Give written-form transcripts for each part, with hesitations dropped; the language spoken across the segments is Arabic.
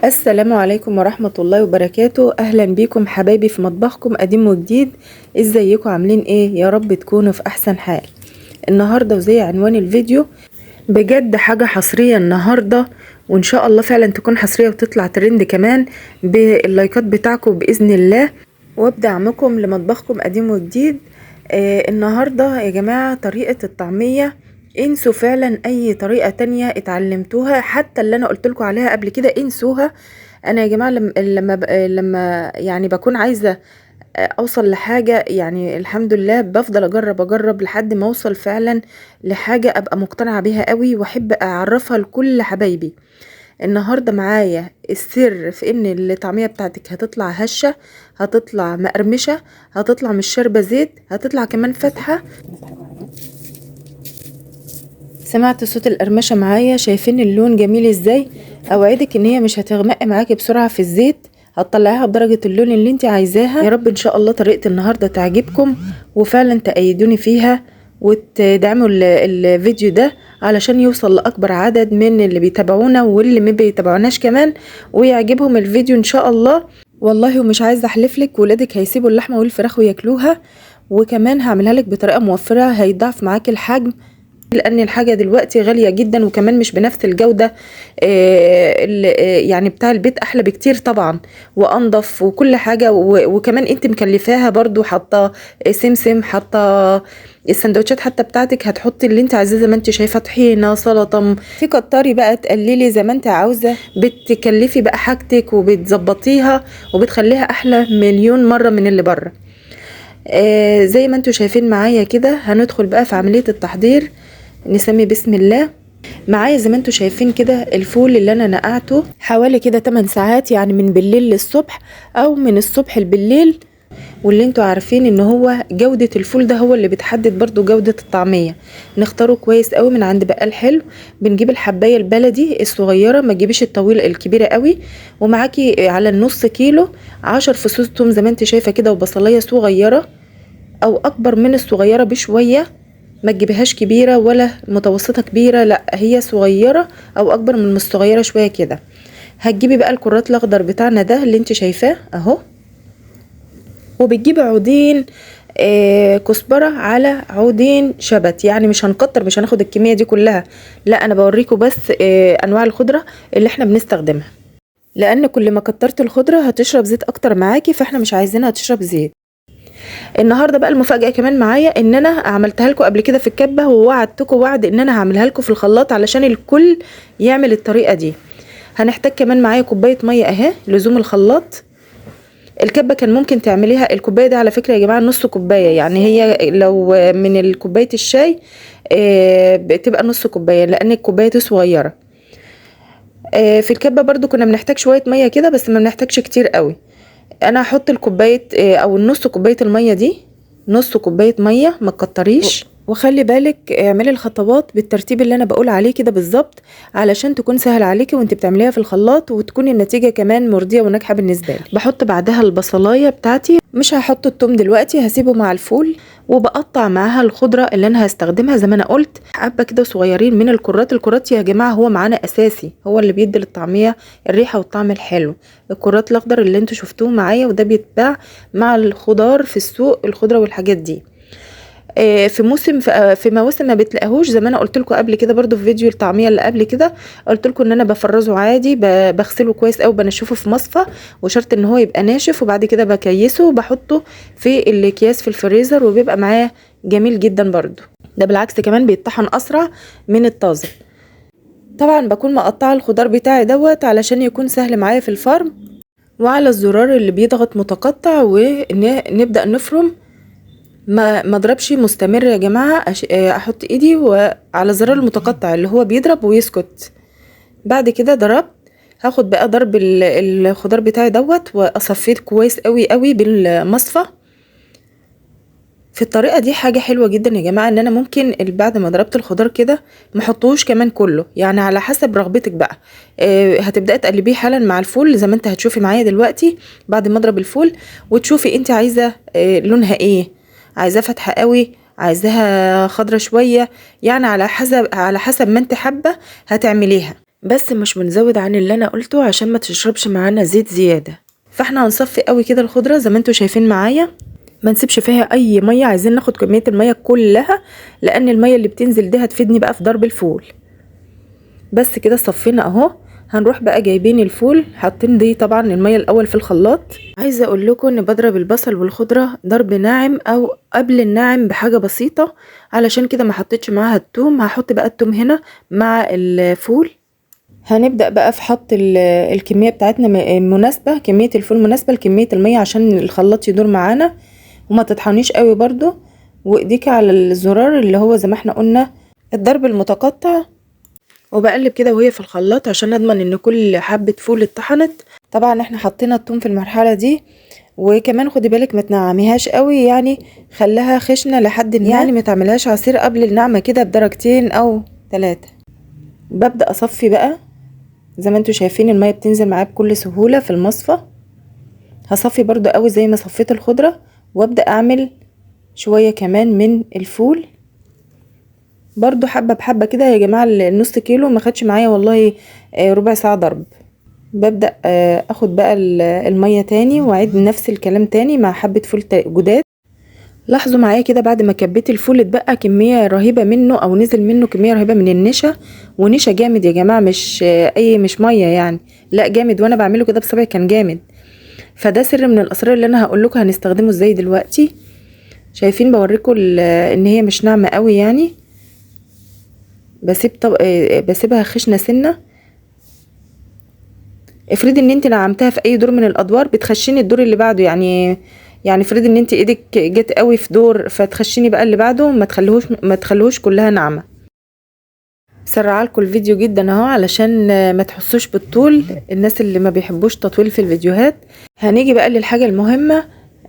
السلام عليكم ورحمة الله وبركاته. اهلا بيكم حبايبي في مطبخكم قديم وجديد. ازيكم عاملين ايه؟ يا رب تكونوا في احسن حال. النهاردة وزي عنوان الفيديو بجد حاجة حصرية النهاردة، وان شاء الله فعلا تكون حصرية وتطلع ترند كمان باللايكات بتاعكم بإذن الله وبدعمكم لمطبخكم قديم وجديد. النهاردة يا جماعة طريقة الطعمية، انسوا فعلا اي طريقة تانية اتعلمتوها، حتى اللي انا قلتلكوا عليها قبل كده انسوها. انا يا جماعة لما يعني بكون عايزة اوصل لحاجة، يعني الحمد لله بفضل اجرب لحد ما اوصل فعلا لحاجة ابقى مقتنعة بيها قوي واحب اعرفها لكل حبايبي. النهاردة معايا السر في ان الطعمية بتاعتك هتطلع هشة، هتطلع مقرمشة، هتطلع مش شاربة زيت، هتطلع كمان فاتحة. سمعت صوت القرمشة معايا؟ شايفين اللون جميل ازاي؟ اوعدك ان هي مش هتغمق معاكي بسرعة في الزيت، هتطلعيها بدرجة اللون اللي انت عايزاها. يا رب ان شاء الله طريقة النهاردة تعجبكم وفعلا تأيدوني فيها وتدعموا الفيديو ده علشان يوصل لأكبر عدد من اللي بيتابعونا واللي ما بيتابعوناش كمان ويعجبهم الفيديو ان شاء الله. والله ومش عايزة احلفلك ولادك هيسيبوا اللحمة والفراخ وياكلوها، وكمان هعملها لك بطريقة موفرة هيضاعف معاكي الحجم، لان الحاجه دلوقتي غاليه جدا وكمان مش بنفس الجوده. يعني بتاع البيت احلى بكتير طبعا وانضف وكل حاجه، وكمان انت مكلفاها برضو، حاطه سمسم، حاطه السندوتشات حتى بتاعتك هتحطي اللي انت عايزاه زي ما انت شايفه، طحينه، سلطه، في كتري بقى تقللي زي ما انت عاوزه، بتكلفي بقى حاجتك وبتظبطيها وبتخليها احلى مليون مره من اللي بره. زي ما انتوا شايفين معايا كده هندخل بقى في عمليه التحضير. نسمي بسم الله. معايا زي ما انتوا شايفين كده الفول اللي انا نقعته حوالي كده 8 ساعات، يعني من بالليل للصبح او من الصبح بالليل، واللي انتوا عارفين ان هو جودة الفول ده هو اللي بتحدد برضو جودة الطعمية. نختاره كويس قوي من عند بقال حلو. بنجيب الحباية البلدي الصغيرة، ما تجيبيش الطويلة الكبيرة قوي. ومعاكي على النص كيلو 10 فصوص توم زي ما انت شايفة كده، وبصلاية صغيرة او اكبر من الصغيرة بشوية، ما تجيبيهاش كبيرة ولا متوسطة كبيرة، لا هي صغيرة او اكبر من الصغيرة شوية كده. هتجيبي بقى الكرات الاخضر بتاعنا ده اللي انت شايفاه اهو، وبتجيبي عودين كزبرة على عودين شبت، يعني مش هنكتر، مش هناخد الكمية دي كلها، لا انا بوريكم بس انواع الخضرة اللي احنا بنستخدمها، لان كل ما كترت الخضرة هتشرب زيت اكتر معاكي، فاحنا مش عايزينها تشرب زيت. النهارده بقى المفاجاه كمان معايا ان انا عملتها لكم قبل كده في الكبه، ووعدتكم وعد ان انا هعملها لكم في الخلاط علشان الكل يعمل الطريقه دي. هنحتاج كمان معايا كوبايه ميه اهي لزوم الخلاط. الكبه كان ممكن تعمليها الكوبايه دي على فكره يا جماعه نص كوبايه، يعني هي لو من الكوبايه الشاي بتبقى نص كوبايه لان الكوبايه دي صغيره. في الكبه برضو كنا بنحتاج شويه ميه كده بس ما بنحتاجش كتير قوي. انا هحط الكوبايه او النص كوبايه الميه دي، نص كوبايه ميه ما تكتريش. وخلي بالك اعملي الخطوات بالترتيب اللي انا بقول عليه كده بالظبط علشان تكون سهل عليكي وانت بتعمليها في الخلاط، وتكون النتيجه كمان مرضيه وناجحه بالنسبه لك. بحط بعدها البصلايه بتاعتي، مش هحط التوم دلوقتي هسيبه مع الفول، وبقطع معاها الخضره اللي انا هستخدمها زي ما انا قلت حبه كده صغيرين من الكرات يا جماعه هو معانا اساسي، هو اللي بيدي للطعميه الريحه والطعم الحلو. الكرات الاخضر اللي انتوا شفتوه معايا، وده بيتباع مع الخضار في السوق، الخضره والحاجات دي. في موسم في مواسم ما بتلاقيهوش، زي ما انا قلت لكم قبل كده برضو في فيديو الطعميه اللي قبل كده قلت لكم ان انا بفرزه عادي، بغسله كويس قوي، بنشفه في مصفى، وشرط ان هو يبقى ناشف، وبعد كده بكيسه وبحطه في الاكياس في الفريزر وبيبقى معاه جميل جدا برضو. ده بالعكس كمان بيتطحن اسرع من الطازه. طبعا بكون مقطعه الخضار بتاعي دوت علشان يكون سهل معايا في الفرم، وعلى الزرار اللي بيضغط متقطع ونبدأ نفرم. ما اضربش مستمر يا جماعة، احط ايدي وعلى زرار المتقطع اللي هو بيضرب ويسكت. بعد كده ضربت، هاخد بقى ضرب الخضار بتاعي دوت واصفيه كويس قوي قوي بالمصفى. في الطريقة دي حاجة حلوة جدا يا جماعة ان انا ممكن بعد ما ضربت الخضار كده محطوش كمان كله، يعني على حسب رغبتك بقى. هتبدأي تقلبيه حالا مع الفول زي ما انت هتشوفي معايا دلوقتي بعد ما اضرب الفول، وتشوفي انت عايزة لونها ايه، عايزاه فاتحة قوي، عايزاها خضرة شوية، يعني على حسب ما انت حابة هتعمليها. بس مش بنزود عن اللي انا قلته عشان ما تشربش معانا زيت زيادة. فاحنا هنصفي قوي كده الخضرة زي ما انتوا شايفين معايا، ما نسيبش فيها اي مية، عايزين ناخد كمية المية كلها، لان المية اللي بتنزل دي هتفيدني بقى في ضرب الفول. بس كده صفينا اهو. هنروح بقى جايبين الفول، حاطين دي طبعا المية الاول في الخلاط. عايزة اقول لكم ان بضرب البصل والخضرة ضرب ناعم او قبل الناعم بحاجة بسيطة، علشان كده ما حطيتش معاها التوم. هحط بقى التوم هنا مع الفول. هنبدأ بقى في حط الكمية بتاعتنا مناسبة، كمية الفول مناسبة لكمية المية عشان الخلاط يدور معانا، وما تطحنيش قوي برضو، وايديك على الزرار اللي هو زي ما احنا قلنا الضرب المتقطع. وبقلب كده وهي في الخلاط عشان اضمن ان كل حبة فول اتطحنت. طبعا احنا حطينا الثوم في المرحلة دي، وكمان خدي بالك ما تنعميهاش قوي، يعني خليها خشنة لحد ما، يعني ما تعملهاش عصير قبل النعمة كده بدرجتين او 3. ببدأ اصفي بقى زي ما انتوا شايفين المية بتنزل معايا بكل سهولة في المصفى. هصفي برضو قوي زي ما صفيت الخضرة، وابدأ اعمل شوية كمان من الفول برضو حبة بحبة كده يا جماعة. النص كيلو ما خدش معايا والله ربع ساعة ضرب. ببدأ اخد بقى المية تاني واعيد نفس الكلام تاني مع حبة فول جداد. لاحظوا معايا كده بعد ما كبيت الفول اتبقى كمية رهيبة منه، او نزل منه كمية رهيبة من النشا، ونشا جامد يا جماعة، مش مية يعني، لا جامد، وانا بعمله كده بصبعي كان جامد. فده سر من الاسرار اللي انا هقول لكم هنستخدمه ازاي دلوقتي. شايفين بوريكم ان هي مش ناعمة قوي يعني، بسيبها خشنة سنة. افرضي ان انت نعمتها في اي دور من الادوار بتخشيني الدور اللي بعده، يعني افرضي ان انت ايدك جت قوي في دور فتخشيني بقى اللي بعده، ما تخلوش كلها ناعمه. سرع لكم الفيديو جدا اهو علشان ما تحسوش بالطول، الناس اللي ما بيحبوش تطويل في الفيديوهات. هنيجي بقى للحاجه المهمه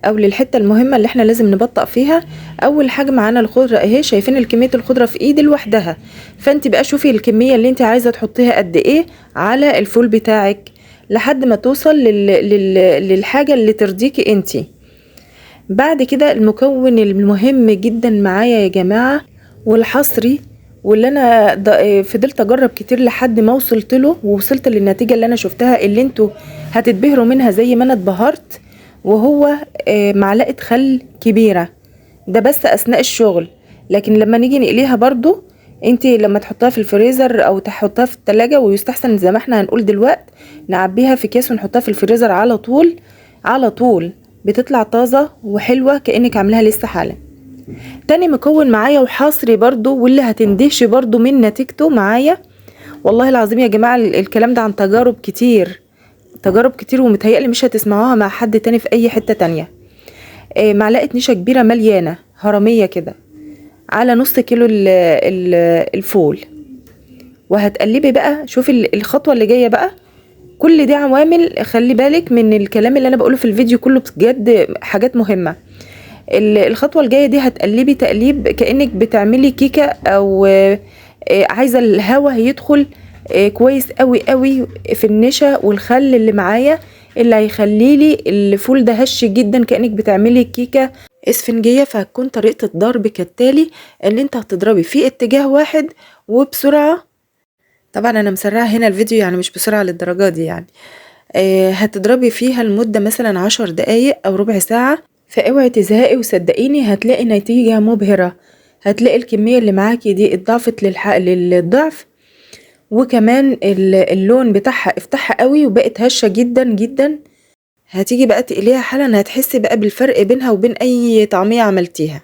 او للحته المهمه اللي احنا لازم نبطأ فيها. اول حاجه معانا الخضره اهي، شايفين الكميه الخضره في ايدي لوحدها، فانت بقى شوفي الكميه اللي انت عايزه تحطيها قد ايه على الفول بتاعك لحد ما توصل للحاجه اللي ترضيكي انتي. بعد كده المكون المهم جدا معايا يا جماعه والحصري، واللي انا فضلت اجرب كتير لحد ما وصلت له ووصلت للنتيجه اللي انا شفتها اللي انتوا هتتبهروا منها زي ما انا اتبهرت، وهو معلقه خل كبيره. ده بس اثناء الشغل، لكن لما نيجي نقليها برضو انتي لما تحطها في الفريزر او تحطها في التلاجة، ويستحسن زي ما احنا هنقول دلوقت نعبيها في كيس ونحطها في الفريزر على طول، على طول بتطلع طازة وحلوة كأنك عاملاها لسه حالا. تاني مكون معايا وحصري برضو واللي هتندهش برضو من نتيجته معايا، والله العظيم يا جماعة الكلام ده عن تجارب كتير، تجارب كتير، ومتهيألي مش هتسمعوها مع حد تاني في اي حتة تانية. معلقة نشا كبيرة مليانة هرمية كده على نص كيلو الفول. وهتقلبي بقى، شوفي الخطوة اللي جاية بقى، كل دي عوامل خلي بالك من الكلام اللي انا بقوله في الفيديو كله، بجد حاجات مهمة. الخطوة الجاية دي هتقلبي تقليب كأنك بتعملي كيكة، او عايزة الهواء يدخل كويس قوي قوي في النشا والخل اللي معايا، اللي هيخلي لي الفول ده هش جدا كأنك بتعملي كيكة اسفنجية. فهتكون طريقة الضرب كالتالي، ان انت هتضربي في اتجاه واحد وبسرعة. طبعا انا مسرعة هنا الفيديو يعني مش بسرعة للدرجة دي يعني. هتضربي فيها لمدة مثلا 10 دقايق او ربع ساعة، فاوعي تزهقي وصدقيني هتلاقي نتيجة مبهرة. هتلاقي الكمية اللي معاكي دي اتضاعفت للضعف، وكمان اللون بتاعها افتحها قوي وبقت هشة جدا جدا. هتيجي بقى تقليها حالا هتحسي بقى بالفرق بينها وبين اي طعمية عملتيها.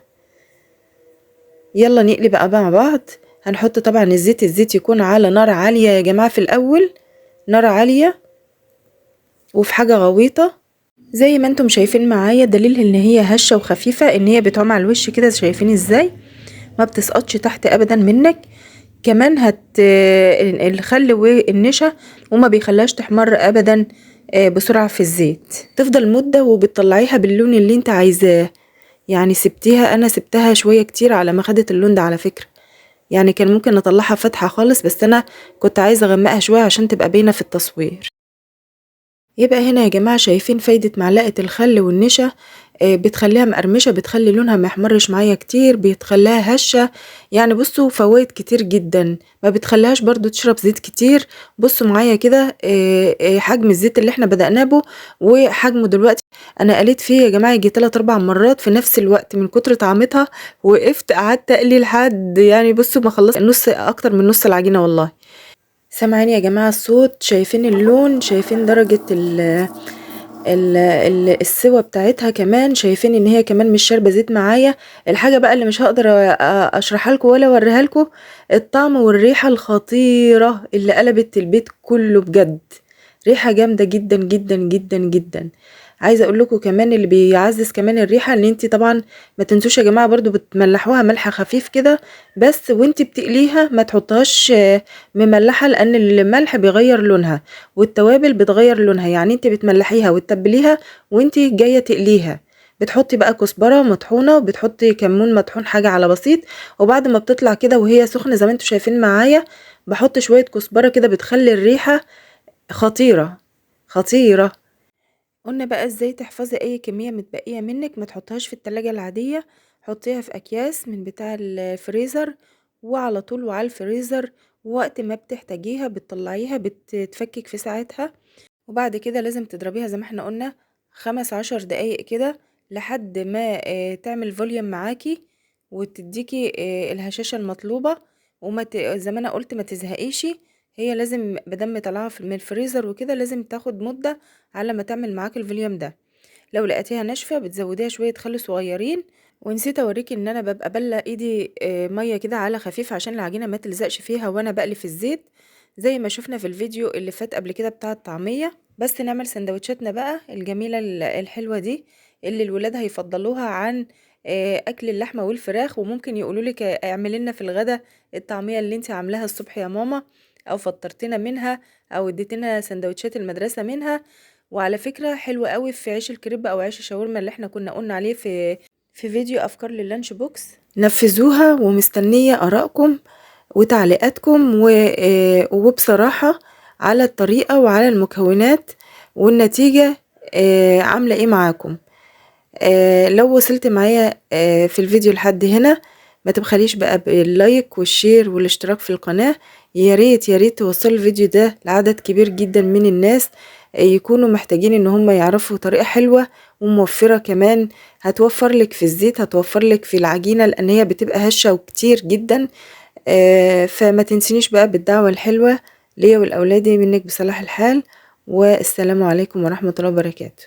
يلا نقلي بقى مع بعض. هنحط طبعا الزيت يكون على نار عالية يا جماعة، في الاول نار عالية وفي حاجة غويطة زي ما انتم شايفين معايا، دليل ان هي هشة وخفيفة، ان هي بتعوم على الوش كده، شايفين ازاي ما بتسقطش تحت ابدا منك. كمان الخل والنشا وما بيخليهاش تحمر ابدا بسرعة في الزيت، تفضل مدة وبتطلعيها باللون اللي انت عايزاه. يعني انا سبتها شوية كتير على ما خدت اللون ده على فكرة، يعني كان ممكن اطلعها فاتحة خالص، بس انا كنت عايزة اغمقها شوية عشان تبقى باينة في التصوير. يبقى هنا يا جماعة شايفين فايدة معلقة الخل والنشا، بتخليها مقرمشة، بتخلي لونها ما يحمرش معايا كتير، بتخليها هشة. يعني بصوا فوائد كتير جدا، ما بتخليهاش برضو تشرب زيت كتير. بصوا معايا كده حجم الزيت اللي احنا بدأنا به وحجمه دلوقتي، انا قليت فيه يا جماعة يجي 3 4 مرات في نفس الوقت من كتر طعمتها. وقفت قعدت اقلي لحد يعني بصوا ما خلصت نص، اكتر من نص العجينة والله. سامعين يا جماعة الصوت؟ شايفين اللون؟ شايفين درجة السوا بتاعتها؟ كمان شايفين ان هي كمان مش شاربة زيت معايا. الحاجة بقى اللي مش هقدر اشرحها لكم ولا اوريها لكم، الطعم والريحة الخطيرة اللي قلبت البيت كله بجد. ريحة جامدة جدا جدا جدا جدا. عايزه اقول لكم كمان اللي بيعزز كمان الريحه ان انت طبعا ما تنسوش يا جماعه برضو بتملحوها ملح خفيف كده، بس وانت بتقليها ما تحطهاش مملحه، لان الملح بيغير لونها والتوابل بتغير لونها. يعني انت بتملحيها وتتبليها وانت جايه تقليها، بتحطي بقى كزبره مطحونه وبتحطي كمون مطحون حاجه على بسيط، وبعد ما بتطلع كده وهي سخنه زي ما انتم شايفين معايا بحط شويه كزبره كده بتخلي الريحه خطيره خطيره. قلنا بقى ازاي تحفظي اي كمية متبقية منك، ما تحطهاش في التلاجة العادية، حطيها في اكياس من بتاع الفريزر، وعلى طول وعلى الفريزر، وقت ما بتحتاجيها بتطلعيها بتتفكك في ساعتها. وبعد كده لازم تضربيها زي ما احنا قلنا 15 دقايق كده لحد ما تعمل فوليوم معاكي وتديكي الهشاشة المطلوبة. زي ما انا قلت ما تزهقيش، هي لازم بدم طالعه من الفريزر وكده لازم تاخد مدة على ما تعمل معاكي الفوليوم ده. لو لقيتيها ناشفة بتزوديها شوية خل صغيرين. ونسيت اوريكي ان انا ببقى بله ايدي ميه كده على خفيف عشان العجينه ما تلزقش فيها وانا بقلي في الزيت، زي ما شفنا في الفيديو اللي فات قبل كده بتاع الطعميه. بس نعمل سندوتشاتنا بقى الجميله الحلوه دي اللي الولاد هيفضلوها عن اكل اللحمه والفراخ. وممكن يقولولك اعملي لنا في الغدا الطعميه اللي انت عاملاها الصبح يا ماما، او فطرتنا منها، او اديتنا سندوتشات المدرسه منها. وعلى فكره حلوه قوي في عيش الكريب او عيش الشاورما اللي احنا كنا قلنا عليه في فيديو افكار لللانش بوكس. نفذوها ومستنية ارائكم وتعليقاتكم وبصراحة على الطريقة وعلى المكونات والنتيجة عاملة ايه معاكم. لو وصلت معايا في الفيديو لحد هنا ما تبخليش بقى باللايك والشير والاشتراك في القناة. يا ريت يا ريت توصلوا الفيديو ده لعدد كبير جدا من الناس يكونوا محتاجين ان هم يعرفوا طريقة حلوة وموفرة كمان، هتوفر لك في الزيت، هتوفر لك في العجينة لان هي بتبقى هشة وكتير جدا. فما تنسينيش بقى بالدعوة الحلوة ليا ولأولادي منك بصلاح الحال. والسلام عليكم ورحمة الله وبركاته.